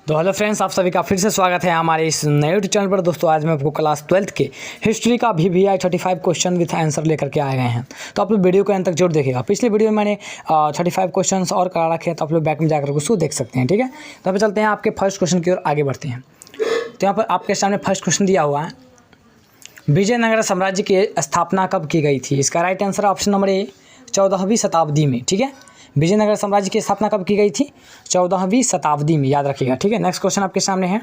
तो hello friends, आप सभी का फिर से स्वागत है हमारे इस नए यूट्यूब चैनल पर। दोस्तों आज मैं आपको क्लास 12th के हिस्ट्री का VVI 35 क्वेश्चन विथ आंसर लेकर के आए गए हैं। तो आप लोग वीडियो को अंत तक जरूर देखिएगा। पिछले वीडियो में मैंने 35 क्वेश्चंस और करा रखे हैं, तो आप लोग बैक में जाकर उसको देख सकते हैं। ठीक है, तो अब चलते हैं आपके फर्स्ट क्वेश्चन की ओर आगे बढ़ते हैं। तो यहाँ पर आपके सामने फर्स्ट क्वेश्चन दिया हुआ है, विजयनगर साम्राज्य की स्थापना कब की गई थी? इसका right answer option number A 14वीं शताब्दी में। ठीक है, विजयनगर साम्राज्य की स्थापना कब की गई थी? 14वीं शताब्दी में, याद रखिएगा। ठीक है, नेक्स्ट क्वेश्चन आपके सामने है,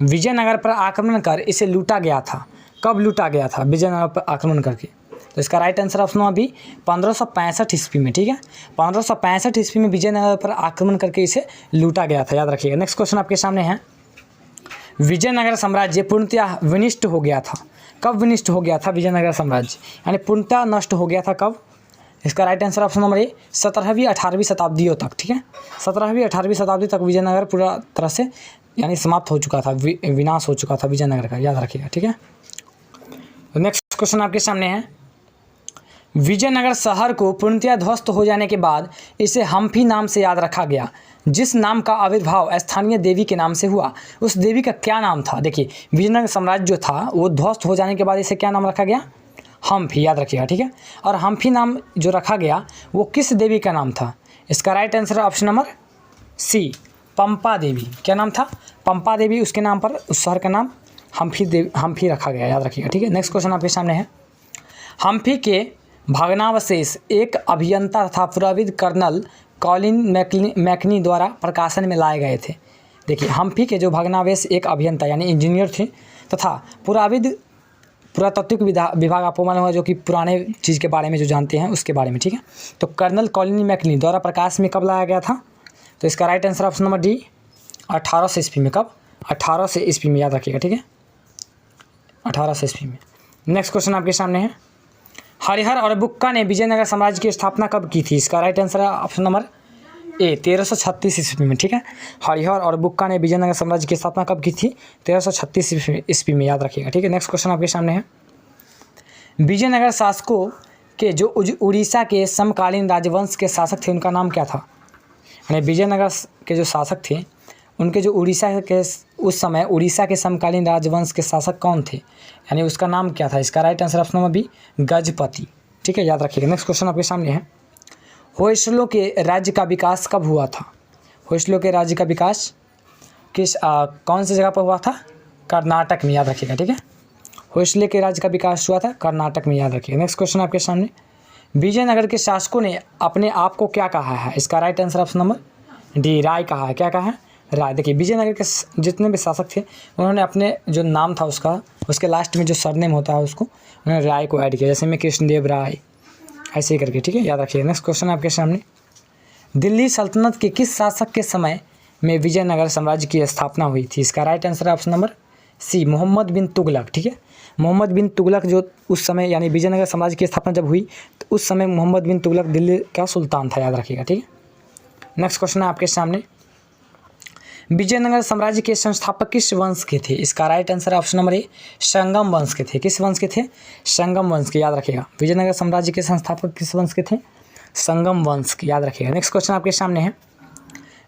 विजयनगर पर आक्रमण कर इसे लूटा गया था। कब लूटा गया था विजयनगर पर आक्रमण करके? तो इसका राइट आंसर ऑप्शन अभी 1565 ईस्वी में। ठीक है, 1565 ईस्वी में विजयनगर पर आक्रमण करके इसे लूटा गया था, याद रखिएगा। नेक्स्ट क्वेश्चन आपके सामने है, विजयनगर साम्राज्य पूर्णतः विनिष्ट हो गया था। कब विनिष्ट हो गया था विजयनगर साम्राज्य, यानी पूर्णतः नष्ट हो गया था कब? इसका right answer option number A 17वीं 18वीं शताब्दियों तक। ठीक है, 17वीं 18वीं शताब्दी तक विजयनगर पूरा तरह से यानी समाप्त हो चुका था, विनाश हो चुका था विजयनगर का, याद रखिएगा। ठीक है, तो नेक्स्ट क्वेश्चन आपके सामने है, विजयनगर शहर को पूर्णतः ध्वस्त हो जाने के बाद इसे हम्फी नाम से याद रखा गया। जिस नाम का आविर्भाव स्थानीय देवी के नाम से हुआ, उस देवी का क्या नाम था? देखिए, विजयनगर साम्राज्य जो था वो ध्वस्त हो जाने के बाद इसे क्या नाम रखा गया? हम्फी, याद रखिएगा। ठीक है, और हम्फी नाम जो रखा गया वो किस देवी का नाम था? इसका right answer option number C Pampa Devi. क्या नाम था? पंपा देवी, उसके नाम पर उस शहर का नाम हम्फी रखा गया, याद रखिएगा। ठीक है, नेक्स्ट क्वेश्चन आपके सामने है, हम्फी के भग्नावशेष एक अभियंता तथा पुराविद कर्नल कॉलिन मैकनी द्वारा प्रकाशन में लाए गए थे। देखिए, हम्फी के जो भग्नावशेष एक अभियंता यानी इंजीनियर थे तथा पुरातत्विक विभाग, आपको मालूम है, जो कि पुराने चीज़ के बारे में जो जानते हैं उसके बारे में। ठीक है, तो कर्नल कॉलिन मैकनी द्वारा प्रकाश में कब लाया गया था? तो इसका right answer option number D 1800 ईस्वी में। कब? 1800 ईस्वी में, याद रखिएगा। ठीक है, 1800 ईस्वी में। नेक्स्ट क्वेश्चन आपके सामने है, हरिहर और बुक्का ने विजयनगर साम्राज्य की स्थापना कब की थी? इसका राइट आंसर है ऑप्शन नंबर ए 1336 ईस्वी में। ठीक है, हरिहर और बुक्का ने विजयनगर साम्राज्य की स्थापना कब की थी? 1336 ईस्वी में, याद रखिएगा। ठीक है, नेक्स्ट क्वेश्चन आपके सामने है, विजयनगर शासकों के जो उड़ीसा के समकालीन राजवंश के शासक थे उनका नाम क्या था? यानी विजयनगर के जो शासक थे उनके जो उड़ीसा के उस समय उड़ीसा के समकालीन राजवंश के शासक कौन थे, यानी उसका नाम क्या था? इसका right answer option number B Gajapati. ठीक है, याद रखिएगा। नेक्स्ट क्वेश्चन आपके सामने है, होयसलों के राज्य का विकास कब हुआ था? होयसलों के राज्य का विकास किस कौन सी जगह पर हुआ था? कर्नाटक में, याद रखिएगा। ठीक है, होयसले के राज्य का विकास हुआ था कर्नाटक में, याद रखिएगा। नेक्स्ट क्वेश्चन आपके सामने, विजयनगर के शासकों ने अपने आप को क्या कहा है? इसका right answer option number D राय कहा है। क्या कहा है? राय। देखिए, विजयनगर के जितने भी शासक थे उन्होंने अपने जो नाम था उसके लास्ट में जो सरनेम होता है उसको उन्होंने राय को ऐड किया, जैसे में कृष्णदेव राय, ऐसे ही करके। ठीक है, याद रखिएगा। नेक्स्ट क्वेश्चन आपके सामने, दिल्ली सल्तनत के किस शासक के समय में विजयनगर साम्राज्य की स्थापना हुई थी? इसका right answer option number C Mohammad bin Tughlaq. ठीक है, मोहम्मद बिन तुगलक जो उस समय यानी विजयनगर साम्राज्य की स्थापना जब हुई तो उस समय मोहम्मद बिन तुगलक दिल्ली का सुल्तान था, याद रखिएगा। ठीक है, नेक्स्ट क्वेश्चन है आपके सामने, विजयनगर साम्राज्य के संस्थापक किस वंश के थे? इसका right answer option number A Sangam वंश के थे। किस वंश के थे? संगम वंश के, याद रखिएगा। विजयनगर साम्राज्य के संस्थापक किस वंश के थे? संगम वंश के, याद रखिएगा। नेक्स्ट क्वेश्चन आपके सामने है,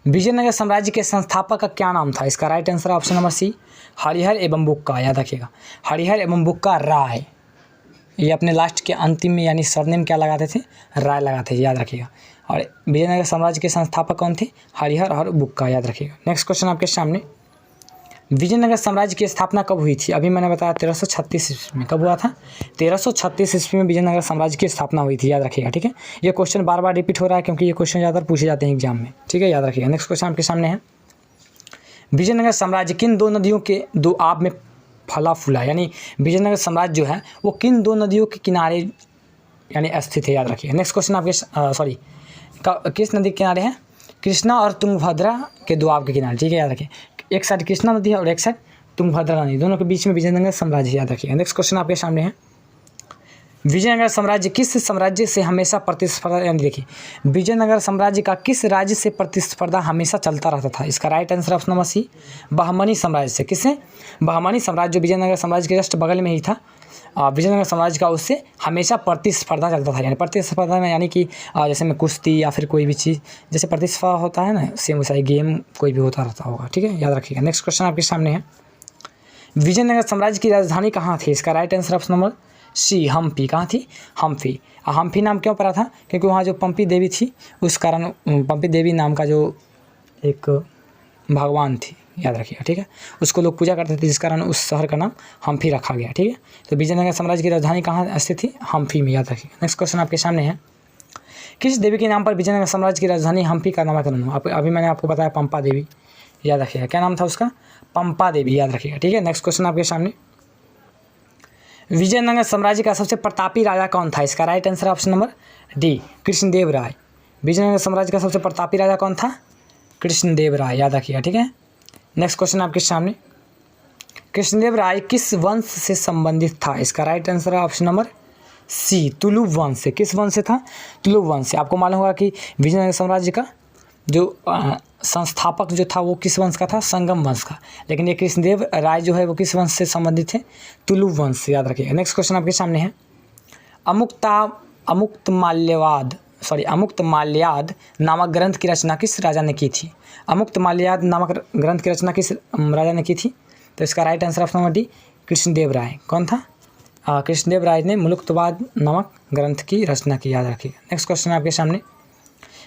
विजयनगर साम्राज्य के संस्थापक का क्या नाम था? इसका right answer option number C Harihara एवं बुक्का, याद रखिएगा। हरिहर एवं बुक्का राय, ये अपने लास्ट के अंतिम में यानी सरनेम क्या लगाते थे? राय लगाते थे, याद रखिएगा। और विजयनगर साम्राज्य के संस्थापक कौन थे? हरिहर और बुक्का, याद रखिएगा। नेक्स्ट क्वेश्चन आपके सामने, विजयनगर साम्राज्य की स्थापना कब हुई थी? अभी मैंने बताया 1336 ईस्वी में। कब हुआ था? 1336 ईस्वी में विजयनगर साम्राज्य की स्थापना हुई थी, याद रखिएगा। ठीक है, ये क्वेश्चन बार बार रिपीट हो रहा है क्योंकि ये क्वेश्चन ज़्यादातर पूछे जाते हैं एग्जाम में। ठीक है, याद रखिएगा। नेक्स्ट क्वेश्चन आपके सामने है, विजयनगर साम्राज्य किन दो नदियों के दो आब में फला फूला? यानी विजयनगर साम्राज्य जो है वो किन दो नदियों के किनारे यानी स्थित है, याद रखिएगा। नेक्स्ट क्वेश्चन आपके किस नदी के किनारे हैं? कृष्णा और तुंगभद्रा के दोआब के किनारे। ठीक है, याद रखिए। एक साइड कृष्णा नदी है और एक साइड तुंगभद्रा नदी, दोनों के बीच में विजयनगर साम्राज्य, याद रखिएगा। नेक्स्ट क्वेश्चन आपके सामने है, विजयनगर साम्राज्य किस साम्राज्य से हमेशा प्रतिस्पर्धा, यानी देखिए विजयनगर साम्राज्य का किस राज्य से प्रतिस्पर्धा हमेशा चलता रहता था? इसका right answer option number C Bahmani साम्राज्य से। किससे? बहमनी साम्राज्य जो विजयनगर साम्राज्य के जस्ट बगल में ही था, विजयनगर साम्राज्य का उससे हमेशा प्रतिस्पर्धा चलता था। यानी प्रतिस्पर्धा में यानी कि जैसे में कुश्ती या फिर कोई भी चीज़ जैसे प्रतिस्पर्धा होता है ना, सेम वैसा ही गेम कोई भी होता रहता होगा। ठीक है, याद रखिएगा। नेक्स्ट क्वेश्चन आपके सामने है, विजयनगर साम्राज्य की राजधानी कहाँ थी? इसका right answer option number C Hampi. कहाँ थी? हम्पी। हम्पी नाम क्यों पड़ा था? क्योंकि वहाँ जो पंपी देवी थी उस कारण पंपी देवी नाम का जो एक भगवान थी, याद रखिएगा। ठीक है, उसको लोग पूजा करते थे, जिस कारण उस शहर का नाम हम्पी रखा गया। ठीक है, तो विजयनगर साम्राज्य की राजधानी कहाँ स्थित थी? हम्पी में, याद रखिएगा। नेक्स्ट क्वेश्चन आपके सामने है, किस देवी के नाम पर विजयनगर साम्राज्य की राजधानी हम्पी का नामकरण हुआ? अभी मैंने आपको बताया पंपा देवी, याद रखिएगा। क्या नाम था उसका? पंपा देवी, याद रखिएगा। ठीक है, नेक्स्ट क्वेश्चन आपके सामने, विजयनगर साम्राज्य का सबसे प्रतापी राजा कौन था? इसका right answer option number D Krishnadeva Raya. Vijayanagara साम्राज्य का सबसे प्रतापी राजा कौन था? कृष्णदेव राय, याद रखिएगा। ठीक है, नेक्स्ट क्वेश्चन आपके सामने, कृष्णदेव राय किस वंश से संबंधित था? इसका राइट आंसर है ऑप्शन नंबर सी तुलुप वंश से। किस वंश से था? तुलुप वंश से। आपको मालूम होगा कि विजयनगर साम्राज्य का जो संस्थापक जो था वो किस वंश का था? संगम वंश का। लेकिन ये कृष्णदेव राय जो है वो किस वंश से संबंधित है? तुलुप वंश से, याद रखिएगा। नेक्स्ट क्वेश्चन आपके सामने है, अमुक्त माल्याद नामक ग्रंथ की रचना किस राजा ने की थी? अमुक्त माल्याद नामक ग्रंथ की रचना किस राजा ने की थी? तो इसका right answer option number D Krishnadeva Raya. कौन था? कृष्णदेव राय ने मुलुकतवाद नामक ग्रंथ की रचना की, याद रखिएगा। नेक्स्ट क्वेश्चन आपके सामने,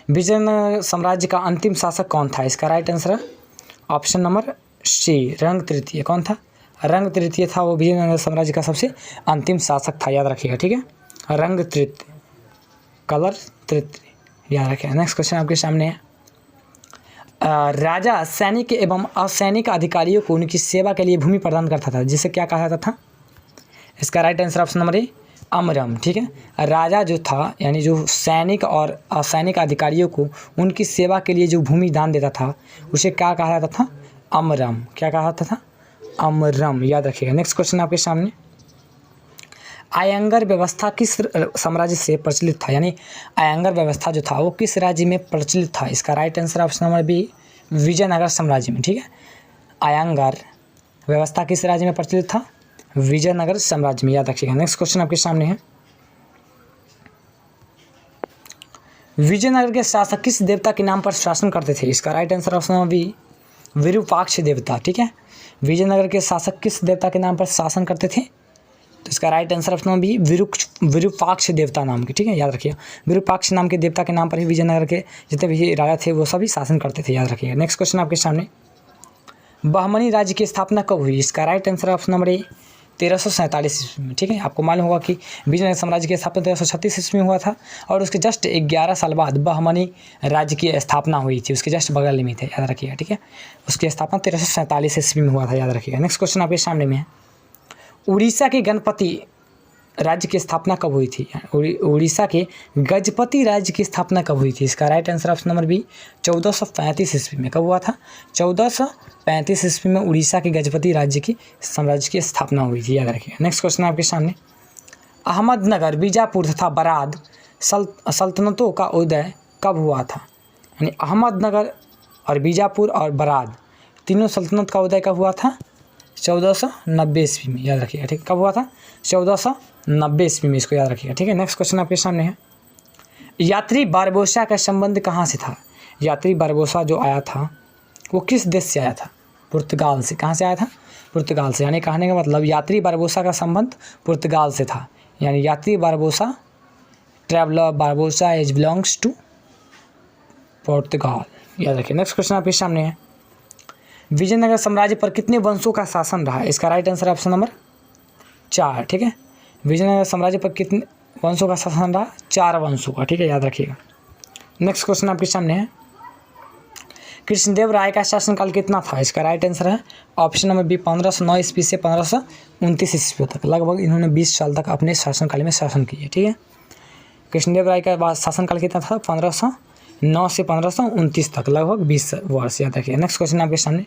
विजयनगर साम्राज्य का अंतिम शासक कौन था? इसका right answer option number C Ranga तृतीय। कौन था? रंग तृतीय था वो विजयनगर साम्राज्य का सबसे अंतिम शासक था, याद रखिएगा। ठीक है, रंग तृतीय, कलर तृतीय, याद रखिएगा। नेक्स्ट क्वेश्चन आपके सामने है, राजा सैनिक एवं असैनिक अधिकारियों को उनकी सेवा के लिए भूमि प्रदान करता था, जिसे क्या कहा जाता था? इसका right answer option number A अमरम। ठीक है, राजा जो था यानी जो सैनिक और असैनिक अधिकारियों को उनकी सेवा के लिए जो भूमि दान देता था उसे क्या कहा जाता था? अमरम। क्या कहा जाता था? अमरम, याद रखिएगा। नेक्स्ट क्वेश्चन आपके सामने, आयंगर व्यवस्था किस साम्राज्य से प्रचलित था? यानी आयंगर व्यवस्था जो था वो किस राज्य में प्रचलित था? इसका right answer option number B Vijayanagara साम्राज्य में। ठीक है, आयंगर व्यवस्था किस राज्य में प्रचलित था? विजयनगर साम्राज्य में, याद रखिएगा। नेक्स्ट क्वेश्चन आपके सामने है, विजयनगर के शासक किस देवता के नाम पर शासन करते थे? इसका right answer option number B Virupaksha देवता। ठीक है, विजयनगर के शासक किस देवता के नाम पर शासन करते थे? तो इसका right answer option number B Virupaksha देवता नाम के। ठीक है, याद रखिएगा। विरूपाक्ष नाम के देवता के नाम पर ही विजयनगर के जितने भी राजा थे वो सभी शासन करते थे, याद रखिएगा। नेक्स्ट क्वेश्चन आपके सामने, बहमनी राज्य की स्थापना कब हुई? इसका राइट आंसर ऑप्शन नंबर ए 1347 ईस्वी में। ठीक है, आपको मालूम होगा कि विजयनगर साम्राज्य की स्थापना 1336 ईस्वी में हुआ था और उसके जस्ट 11 साल बाद बहमनी राज्य की स्थापना हुई थी, उसके जस्ट बगल में थे, याद रखिएगा। ठीक है, उसकी स्थापना 1347 ईस्वी में हुआ था, याद रखिएगा। नेक्स्ट क्वेश्चन आपके सामने में है, उड़ीसा के गणपति राज्य की स्थापना कब हुई थी? उड़ीसा के गजपति राज्य की स्थापना कब हुई थी? इसका right answer option number B 1435 ईस्वी में। कब हुआ था? 1435 ईस्वी में उड़ीसा के गजपति राज्य की साम्राज्य की स्थापना हुई थी, याद रखिएगा। नेक्स्ट क्वेश्चन आपके सामने, अहमदनगर, बीजापुर तथा बराद सल्तनतों का उदय कब हुआ था? यानी अहमदनगर और बीजापुर और बराद तीनों सल्तनत का उदय कब हुआ था? 1490 ईस्वी में, याद रखिएगा। ठीक, कब हुआ था? 1490 ईस्वी में, इसको याद रखिएगा। ठीक है, नेक्स्ट क्वेश्चन आपके सामने है, यात्री बारबोसा का संबंध कहाँ से था? यात्री बारबोसा जो आया था वो किस देश से आया था? पुर्तगाल से। कहाँ से आया था? पुर्तगाल से। यानी कहने का मतलब यात्री बारबोसा का संबंध पुर्तगाल से था, यानी यात्री Barbosa, traveller Barbosa is belongs to पुर्तगाल, याद रखिए। नेक्स्ट क्वेश्चन आपके सामने है, विजयनगर साम्राज्य पर कितने वंशों का शासन रहा? इसका राइट आंसर ऑप्शन नंबर 4। ठीक है, विजयनगर साम्राज्य पर कितने वंशों का शासन रहा? 4 वंशों का। ठीक है, याद रखिएगा। नेक्स्ट क्वेश्चन आपके सामने है, कृष्णदेव राय का शासनकाल कितना था? इसका राइट आंसर है ऑप्शन नंबर बी 1509 ईस्वी से 1529 ईस्वी तक। लगभग इन्होंने 20 साल तक अपने शासनकाल में शासन किया। ठीक है, कृष्णदेव राय का शासनकाल कितना था? 1509 से 1529 तक, लगभग 20 वर्ष, याद रखिए। नेक्स्ट क्वेश्चन आपके सामने,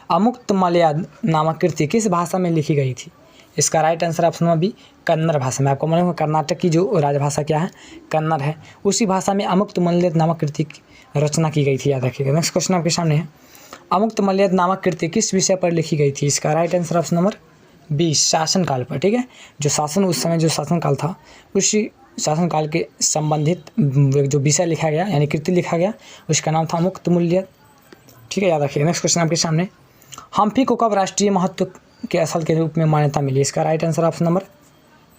अमुक्त माल्याद नामक कृति किस भाषा में लिखी गई थी? इसका right answer option number B Kannada भाषा में। आपको मालूम है कर्नाटक की जो राजभाषा क्या है? कन्नड़ है। उसी भाषा में अमुक्त माल्याद नामक कृति की रचना की गई थी, याद रखिएगा। नेक्स्ट क्वेश्चन आपके सामने है, अमुक्त माल्याद नामक कृति किस विषय पर लिखी गई थी? इसका right answer option number B शासनकाल पर, ठीक है। जो शासन उस समय जो शासनकाल था उसी शासनकाल के संबंधित जो विषय लिखा गया यानी कृति लिखा गया उसका नाम था मुक्त मूल्य, ठीक है, याद रखिए। नेक्स्ट क्वेश्चन आपके सामने, हम्पी को कब राष्ट्रीय महत्व के स्थल के रूप में मान्यता मिली? इसका right answer option number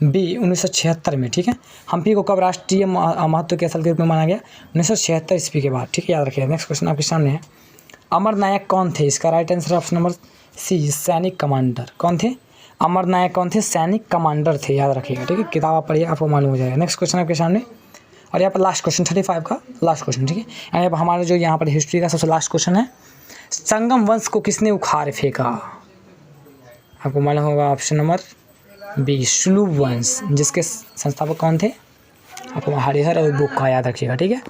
B 1976 में, ठीक है। हम्पी को कब राष्ट्रीय महत्व के स्थल के रूप में माना गया? 1976 ईस्वी के बाद, ठीक है, याद रखिए। नेक्स्ट क्वेश्चन आपके सामने है, अमर नायक कौन थे? इसका right answer option number C सैनिक कमांडर। कौन थे? अमर नायक कौन थे? सैनिक कमांडर थे, याद रखिएगा, ठीक है। किताब आप पढ़िए आपको मालूम हो जाएगा। नेक्स्ट क्वेश्चन आपके सामने, और यहाँ पर लास्ट क्वेश्चन 35 का लास्ट क्वेश्चन, ठीक है। यहाँ पर हमारा जो यहाँ पर हिस्ट्री का सबसे लास्ट क्वेश्चन है, संगम वंश को किसने उखाड़ फेंका? आपको मालूम होगा ऑप्शन नंबर बी सुलभ वंश, जिसके संस्थापक कौन थे? आपको हरिहर और बुक का याद रखिएगा, ठीक है।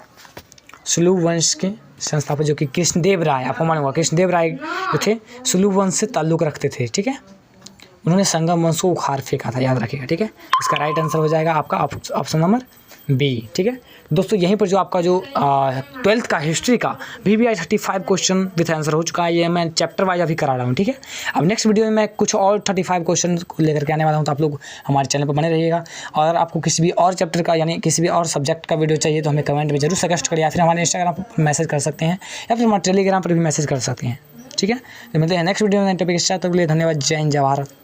सुलभ वंश के संस्थापक जो कि कृष्णदेव राय, आपको मालूम होगा कृष्णदेव राय जो थे सुलभ वंश से ताल्लुक़ रखते थे, ठीक है। उन्होंने संगम वंश को उखाड़ फेंका था, याद रखिएगा, ठीक है। इसका राइट आंसर हो जाएगा आपका ऑप्शन नंबर बी, ठीक है। दोस्तों यहीं पर जो आपका जो 12th का हिस्ट्री का VBI 35 क्वेश्चन विथ आंसर हो चुका है, ये मैं चैप्टर वाइज अभी करा रहा हूँ, ठीक है। अब नेक्स्ट वीडियो में मैं कुछ और 35 क्वेश्चन को लेकर के आने वाला हूँ, तो आप लोग हमारे चैनल पर बने रहिएगा। और अगर आपको किसी भी और चैप्टर का यानी किसी भी और सब्जेक्ट का वीडियो चाहिए तो हमें कमेंट में जरूर सजेस्ट करिए, या फिर हमारे इंस्टाग्राम पर मैसेज कर सकते हैं, या फिर हमारे टेलीग्राम पर भी मैसेज कर सकते हैं, ठीक है। तो मिलते हैं नेक्स्ट वीडियो में टॉपिक के साथ। तब के लिए धन्यवाद। जय हिंद, जय भारत।